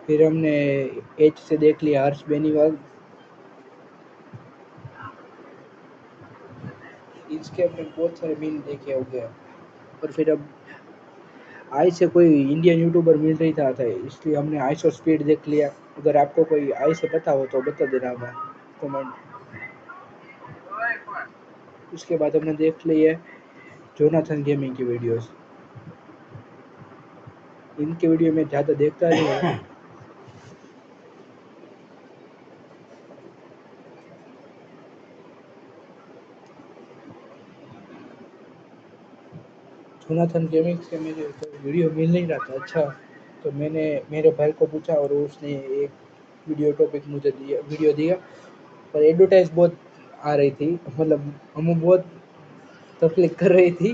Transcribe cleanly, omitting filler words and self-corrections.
फिर हमने एच से देख लिया हर्ष बेनीवाल। इसके हमने बहुत सारे मीम देखे हो गए। और फिर अब आई से कोई इंडियन यूट्यूबर मिल रही था इसलिए हमने आई और स्पीड देख लिया। अगर आपको कोई आई से पता हो तो बता देना हमें कमेंट। उसके बाद हमने देख ली है जोनाथन गेमिंग की वीडियोस। इनके वीडियो में ज़्यादा देखता नहीं हूँ। जोनाथन गेमिंग से मेरे को वीडियो मिल नहीं रहा था अच्छा, तो मैंने मेरे भाई को पूछा और उसने एक वीडियो टॉपिक मुझे दिया, वीडियो दिया। पर एडवर्टाइज बहुत आ रही थी, मतलब हम बहुत तकलीफ कर रही थी